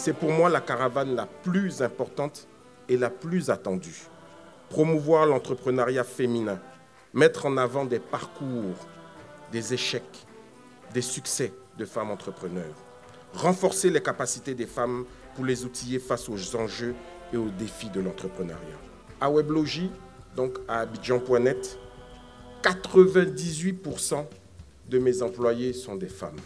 C'est pour moi la caravane la plus importante et la plus attendue. Promouvoir l'entrepreneuriat féminin, mettre en avant des parcours, des échecs, des succès de femmes entrepreneurs, renforcer les capacités des femmes pour les outiller face aux enjeux et aux défis de l'entrepreneuriat. À Weblogy, donc à Abidjan.net, 98% de mes employés sont des femmes.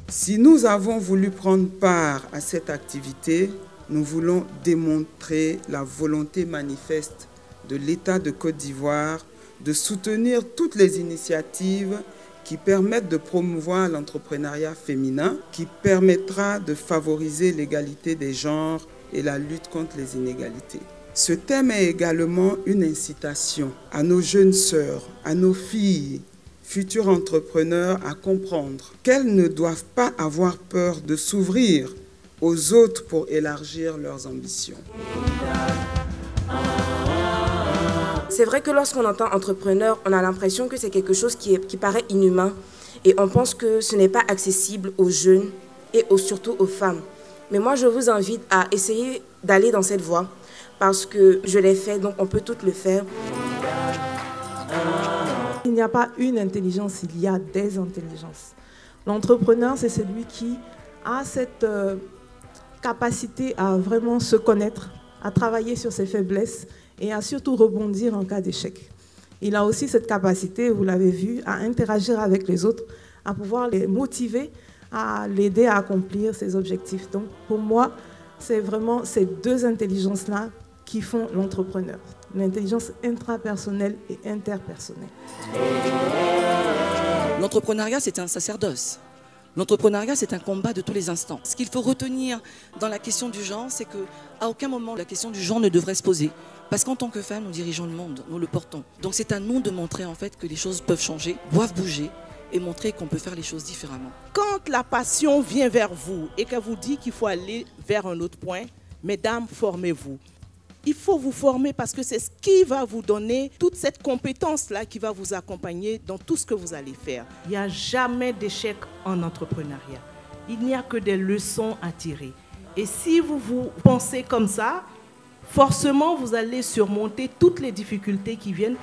Si nous avons voulu prendre part à cette activité, nous voulons démontrer la volonté manifeste de l'État de Côte d'Ivoire de soutenir toutes les initiatives qui permettent de promouvoir l'entrepreneuriat féminin, qui permettra de favoriser l'égalité des genres et la lutte contre les inégalités. Ce thème est également une incitation à nos jeunes sœurs, à nos filles, futurs entrepreneurs, à comprendre qu'elles ne doivent pas avoir peur de s'ouvrir aux autres pour élargir leurs ambitions. C'est vrai que lorsqu'on entend entrepreneur, on a l'impression que c'est quelque chose qui paraît inhumain et on pense que ce n'est pas accessible aux jeunes et surtout aux femmes. Mais moi, je vous invite à essayer d'aller dans cette voie parce que je l'ai fait, donc on peut toutes le faire. Il n'y a pas une intelligence, il y a des intelligences. L'entrepreneur, c'est celui qui a cette capacité à vraiment se connaître, à travailler sur ses faiblesses et à surtout rebondir en cas d'échec. Il a aussi cette capacité, vous l'avez vu, à interagir avec les autres, à pouvoir les motiver, à l'aider à accomplir ses objectifs. Donc pour moi, c'est vraiment ces deux intelligences-là qui font l'entrepreneur. L'intelligence intrapersonnelle et interpersonnelle. L'entrepreneuriat, c'est un sacerdoce. L'entrepreneuriat, c'est un combat de tous les instants. Ce qu'il faut retenir dans la question du genre, c'est qu'à aucun moment, la question du genre ne devrait se poser. Parce qu'en tant que femme, nous dirigeons le monde, nous le portons. Donc c'est à nous de montrer en fait que les choses peuvent changer, doivent bouger et montrer qu'on peut faire les choses différemment. Quand la passion vient vers vous et qu'elle vous dit qu'il faut aller vers un autre point, mesdames, formez-vous. Il faut vous former parce que c'est ce qui va vous donner toute cette compétence-là qui va vous accompagner dans tout ce que vous allez faire. Il n'y a jamais d'échec en entrepreneuriat. Il n'y a que des leçons à tirer. Et si vous pensez comme ça, forcément vous allez surmonter toutes les difficultés qui viennent.